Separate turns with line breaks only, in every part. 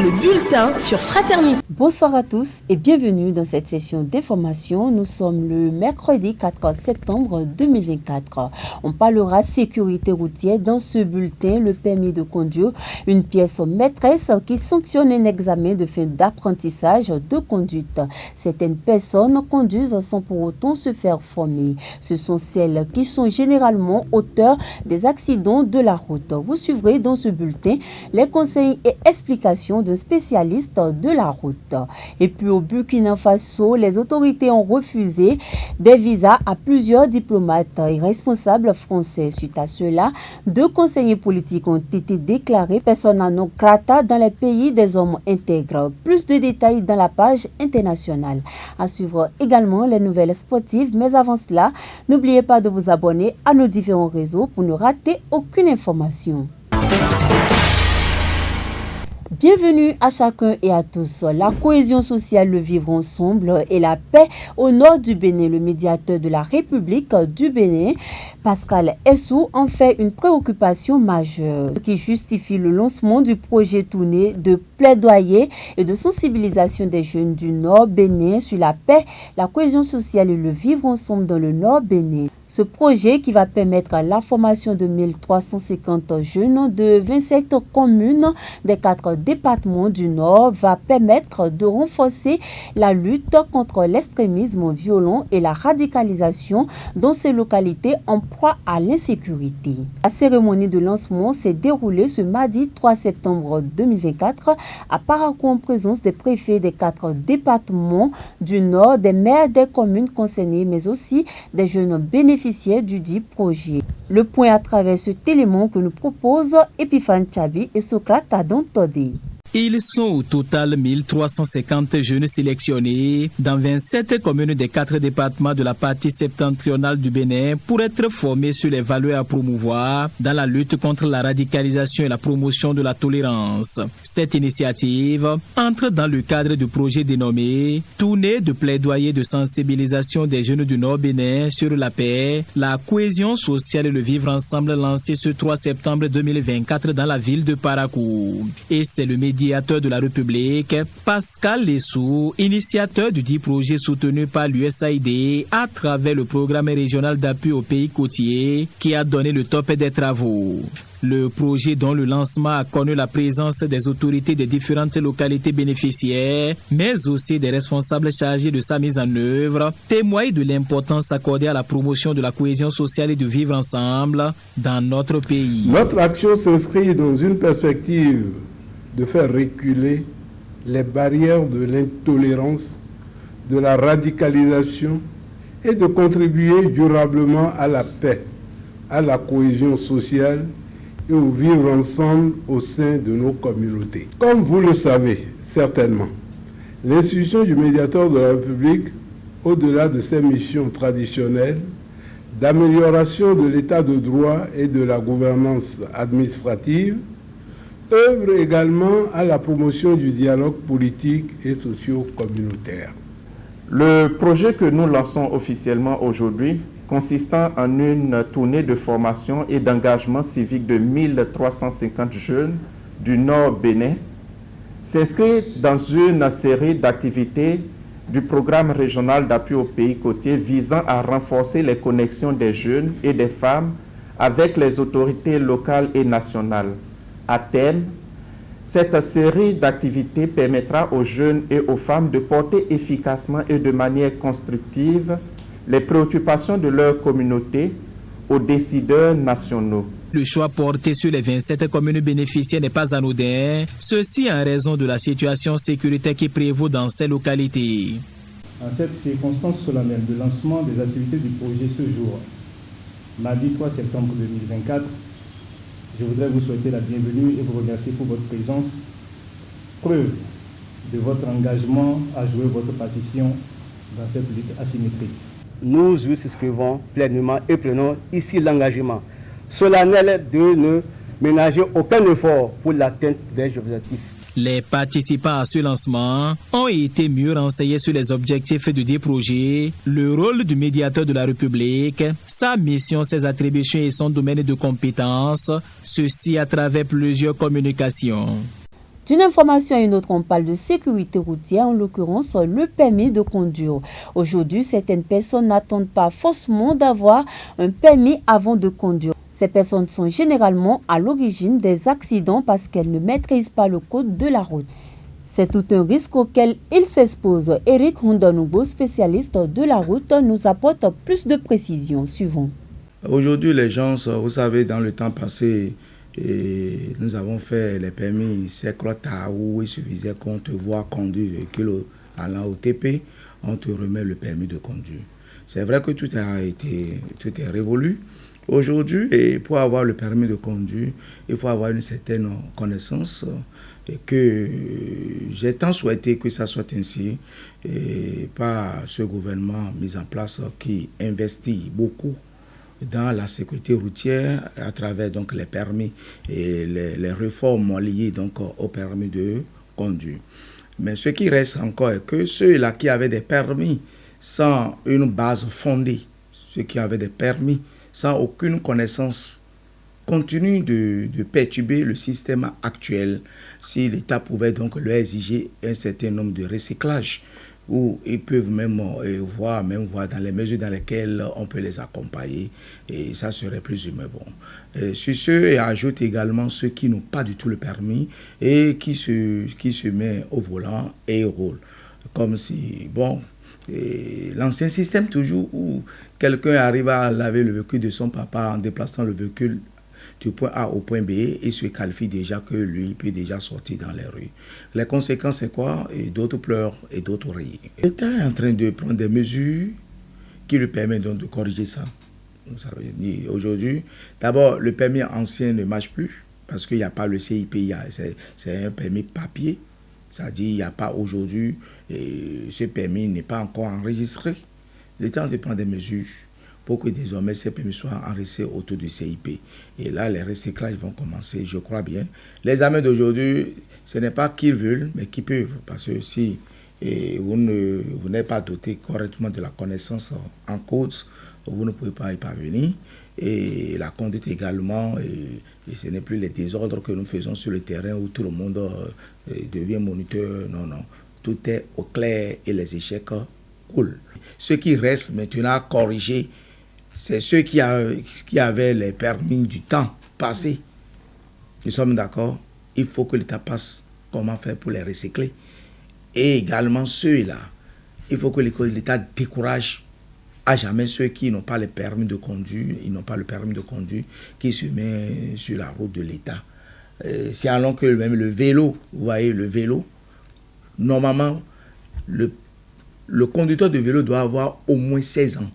le bulletin sur Fraternité.
Bonsoir à tous et bienvenue dans cette session d'information. Nous sommes le mercredi 4 septembre 2024. On parlera sécurité routière dans ce bulletin, le permis de conduire, une pièce maîtresse qui sanctionne un examen de fin d'apprentissage de conduite. Certaines personnes conduisent sans pour autant se faire former. Ce sont celles qui sont généralement auteurs des accidents de la route. Vous suivrez dans ce bulletin les conseils et explications d'un spécialiste de la route. Et puis au Burkina Faso, les autorités ont refusé des visas à plusieurs diplomates et responsables français. Suite à cela, 2 conseillers politiques ont été déclarés persona non grata dans les pays des hommes intègres. Plus de détails dans la page internationale. À suivre également les nouvelles sportives, mais avant cela, n'oubliez pas de vous abonner à nos différents réseaux pour ne rater aucune information. Bienvenue à chacun et à tous. La cohésion sociale, le vivre ensemble et la paix au nord du Bénin. Le médiateur de la République du Bénin, Pascal Essou, en fait une préoccupation majeure qui justifie le lancement du projet tourné de plaidoyer et de sensibilisation des jeunes du nord Bénin sur la paix, la cohésion sociale et le vivre ensemble dans le nord Bénin. Ce projet qui va permettre la formation de 1350 jeunes de 27 communes des 4 départements du Nord va permettre de renforcer la lutte contre l'extrémisme violent et la radicalisation dans ces localités en proie à l'insécurité. La cérémonie de lancement s'est déroulée ce mardi 3 septembre 2024 à Parakou en présence des préfets des 4 départements du Nord, des maires des communes concernées, mais aussi des jeunes bénéficiaires du dit projet. Le point à travers cet élément que nous proposent Epiphane Tchabi et Socrate Adam Todé.
Ils sont au total 1350 jeunes sélectionnés dans 27 communes des 4 départements de la partie septentrionale du Bénin pour être formés sur les valeurs à promouvoir dans la lutte contre la radicalisation et la promotion de la tolérance. Cette initiative entre dans le cadre du projet dénommé Tournée de plaidoyer de sensibilisation des jeunes du Nord Bénin sur la paix, la cohésion sociale et le vivre ensemble lancé ce 3 septembre 2024 dans la ville de Parakou. Et c'est le médiateur de la République, Pascal Essou, initiateur du dit projet soutenu par l'USAID à travers le programme régional d'appui aux pays côtiers qui a donné le top des travaux. Le projet dont le lancement a connu la présence des autorités des différentes localités bénéficiaires, mais aussi des responsables chargés de sa mise en œuvre, témoigne de l'importance accordée à la promotion de la cohésion sociale et de vivre ensemble dans notre pays.
Notre action s'inscrit dans une perspective de faire reculer les barrières de l'intolérance, de la radicalisation et de contribuer durablement à la paix, à la cohésion sociale et au vivre ensemble au sein de nos communautés. Comme vous le savez certainement, l'institution du médiateur de la République, au-delà de ses missions traditionnelles d'amélioration de l'état de droit et de la gouvernance administrative, œuvre également à la promotion du dialogue politique et socio-communautaire.
Le projet que nous lançons officiellement aujourd'hui, consistant en une tournée de formation et d'engagement civique de 1350 jeunes du Nord Bénin, s'inscrit dans une série d'activités du programme régional d'appui aux pays côtiers visant à renforcer les connexions des jeunes et des femmes avec les autorités locales et nationales. À terme, cette série d'activités permettra aux jeunes et aux femmes de porter efficacement et de manière constructive les préoccupations de leur communauté aux décideurs nationaux.
Le choix porté sur les 27 communes bénéficiaires n'est pas anodin, ceci en raison de la situation sécuritaire qui prévaut dans ces localités.
En cette circonstance solennelle de lancement des activités du projet ce jour, mardi 3 septembre 2024, je voudrais vous souhaiter la bienvenue et vous remercier pour votre présence, preuve de votre engagement à jouer votre partition dans cette lutte asymétrique.
Nous nous souscrivons pleinement et prenons ici l'engagement solennel de ne ménager aucun effort pour l'atteinte des objectifs.
Les participants à ce lancement ont été mieux renseignés sur les objectifs du dit projet, le rôle du médiateur de la République, sa mission, ses attributions et son domaine de compétences, ceci à travers plusieurs communications.
D'une information à une autre, on parle de sécurité routière, en l'occurrence le permis de conduire. Aujourd'hui, certaines personnes n'attendent pas forcément d'avoir un permis avant de conduire. Ces personnes sont généralement à l'origine des accidents parce qu'elles ne maîtrisent pas le code de la route. C'est tout un risque auquel ils s'exposent. Eric Rondonoubo, spécialiste de la route, nous apporte plus de précisions. Suivons.
Aujourd'hui, les gens, vous savez, dans le temps passé, nous avons fait les permis Secrota où il suffisait qu'on te voit conduire véhicule allant au TP, on te remet le permis de conduire. C'est vrai que tout est révolu. Aujourd'hui, et pour avoir le permis de conduire, il faut avoir une certaine connaissance et que j'ai tant souhaité que ça soit ainsi par ce gouvernement mis en place qui investit beaucoup dans la sécurité routière à travers donc les permis et les réformes liées donc au permis de conduire. Mais ce qui reste encore est que ceux-là qui avaient des permis sans une base fondée, ceux qui avaient des permis sans aucune connaissance, continuent de perturber le système actuel. Si l'État pouvait donc leur exiger un certain nombre de recyclages, où ils peuvent même voir dans les mesures dans lesquelles on peut les accompagner, et ça serait plus ou moins bon. Sur ceux, et ajoute également ceux qui n'ont pas du tout le permis et qui se met au volant et roule. Comme si, l'ancien système toujours où quelqu'un arrive à laver le véhicule de son papa en déplaçant le véhicule du point A au point B et se qualifie déjà que lui peut déjà sortir dans les rues. Les conséquences, c'est quoi? Et d'autres pleurent et d'autres rient. L'État est en train de prendre des mesures qui lui permettent donc de corriger ça. Vous savez, aujourd'hui, d'abord, le permis ancien ne marche plus parce qu'il n'y a pas le CIP, c'est un permis papier. C'est-à-dire qu'il n'y a pas aujourd'hui, ce permis n'est pas encore enregistré. L'État de prendre des mesures pour que désormais ces permis soient enregistrés autour du CIP. Et là, les recyclages vont commencer, je crois bien. Les amens d'aujourd'hui, ce n'est pas qu'ils veulent, mais qu'ils peuvent. Parce que si vous n'êtes pas doté correctement de la connaissance en code, vous ne pouvez pas y parvenir. Et la conduite également, et ce n'est plus les désordres que nous faisons sur le terrain où tout le monde devient moniteur. Non. Tout est au clair et les échecs coulent. Ce qui reste maintenant à corriger, c'est ceux qui avaient les permis du temps passé. Nous sommes d'accord, il faut que l'État passe comment faire pour les recycler. Et également ceux-là, il faut que l'État décourage à jamais ceux qui n'ont pas le permis de conduire, qui se mettent sur la route de l'État. C'est alors que même le vélo, vous voyez le vélo, normalement, le conducteur de vélo doit avoir au moins 16 ans.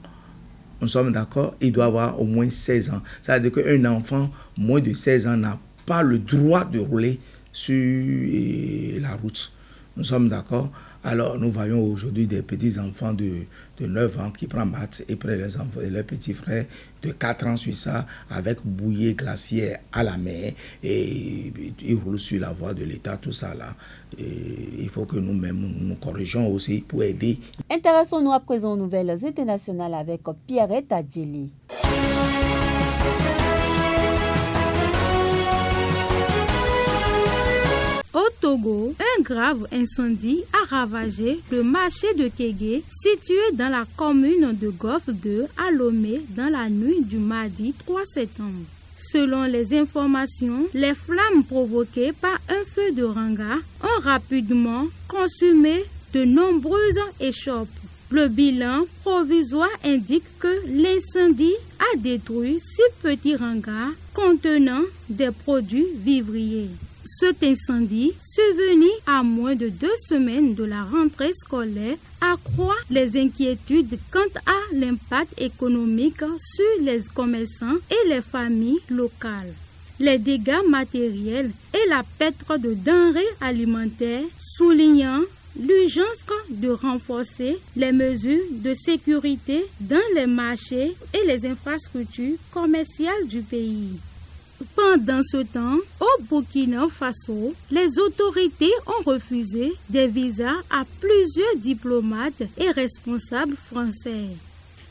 Nous sommes d'accord, il doit avoir au moins 16 ans. Ça veut dire qu'un enfant moins de 16 ans n'a pas le droit de rouler sur la route. Nous sommes d'accord. Alors, nous voyons aujourd'hui des petits-enfants de 9 ans qui prennent maths et prennent leurs petits frères de 4 ans sur ça, avec bouillée glaciaire à la mer, et ils roulent sur la voie de l'État, tout ça là. Et il faut que nous-mêmes nous corrigeons aussi pour aider.
Intéressons-nous à présent aux nouvelles internationales avec Pierrette Adjeli.
Au Togo, un grave incendie a ravagé le marché de Kégué, situé dans la commune de Gof 2 à Lomé dans la nuit du mardi 3 septembre. Selon les informations, les flammes provoquées par un feu de ranga ont rapidement consumé de nombreuses échoppes. Le bilan provisoire indique que l'incendie a détruit 6 petits hangars contenant des produits vivriers. Cet incendie, survenu à moins de 2 semaines de la rentrée scolaire, accroît les inquiétudes quant à l'impact économique sur les commerçants et les familles locales. Les dégâts matériels et la perte de denrées alimentaires, soulignant l'urgence de renforcer les mesures de sécurité dans les marchés et les infrastructures commerciales du pays. Pendant ce temps, au Burkina Faso, les autorités ont refusé des visas à plusieurs diplomates et responsables français.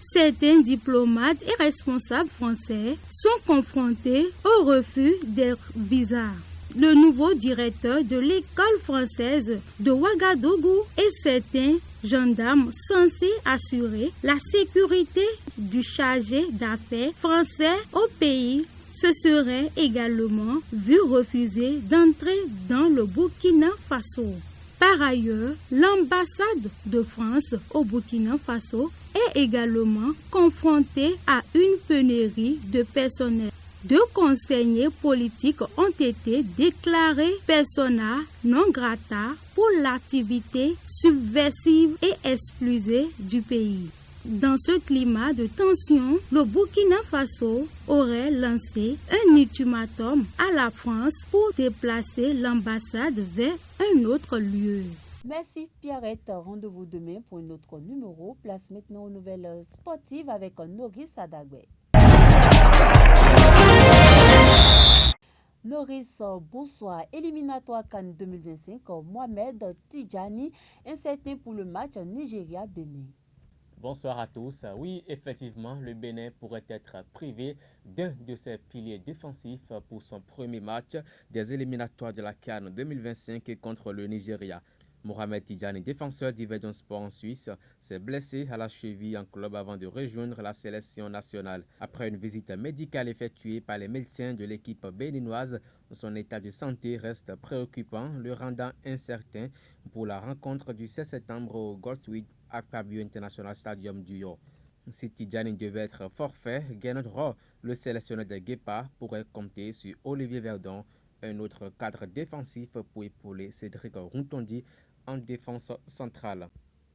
Certains diplomates et responsables français sont confrontés au refus des visas. le nouveau directeur de l'école française de Ouagadougou et certains gendarmes censés assurer la sécurité du chargé d'affaires français au pays se seraient également vus refuser d'entrer dans le Burkina Faso. Par ailleurs, l'ambassade de France au Burkina Faso est également confrontée à une pénurie de personnel. 2 conseillers politiques ont été déclarés persona non grata pour l'activité subversive et expulsés du pays. Dans ce climat de tension, le Burkina Faso aurait lancé un ultimatum à la France pour déplacer l'ambassade vers un autre lieu.
Merci Pierrette. Rendez-vous demain pour un autre numéro. Place maintenant aux nouvelles sportives avec Noris Adagwe. Noris, bonsoir. Éliminatoire CAN 2025, Mohamed Tidjani, incertain pour le match Nigeria-Bénin.
Bonsoir à tous. Oui, effectivement, le Bénin pourrait être privé d'un de ses piliers défensifs pour son premier match des éliminatoires de la CAN 2025 contre le Nigeria. Mohamed Tidjani, défenseur d'Ivedon Sport en Suisse, s'est blessé à la cheville en club avant de rejoindre la sélection nationale. Après une visite médicale effectuée par les médecins de l'équipe béninoise, son état de santé reste préoccupant, le rendant incertain pour la rencontre du 16 septembre au Goldwyn Akpabio International Stadium du Yo. Si Tidjani devait être forfait, Gernot Rohr, le sélectionneur des Guépards, pourrait compter sur Olivier Verdon, un autre cadre défensif pour épauler Cédric Rontondi en défense centrale.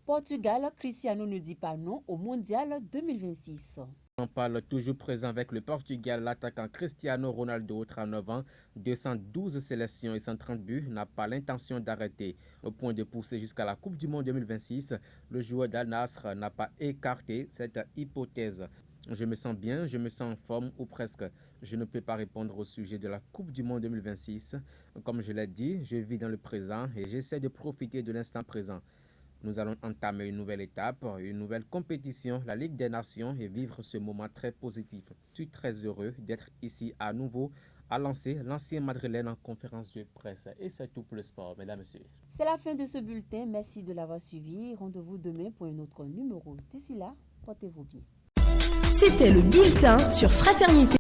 Portugal, Cristiano ne dit pas non au Mondial 2026.
On parle toujours présent avec le Portugal. L'attaquant Cristiano Ronaldo, 39 ans, 212 sélections et 130 buts, n'a pas l'intention d'arrêter. Au point de pousser jusqu'à la Coupe du Monde 2026, le joueur d'Al Nassr n'a pas écarté cette hypothèse. Je me sens bien, je me sens en forme ou presque. Je ne peux pas répondre au sujet de la Coupe du Monde 2026. Comme je l'ai dit, je vis dans le présent et j'essaie de profiter de l'instant présent. Nous allons entamer une nouvelle étape, une nouvelle compétition, la Ligue des Nations, et vivre ce moment très positif. Je suis très heureux d'être ici à nouveau, a lancé l'ancien madrilène en conférence de presse. Et c'est tout pour le sport, mesdames et messieurs.
C'est la fin de ce bulletin. Merci de l'avoir suivi. Rendez-vous demain pour un autre numéro. D'ici là, portez-vous bien.
C'était le bulletin sur Fraternité.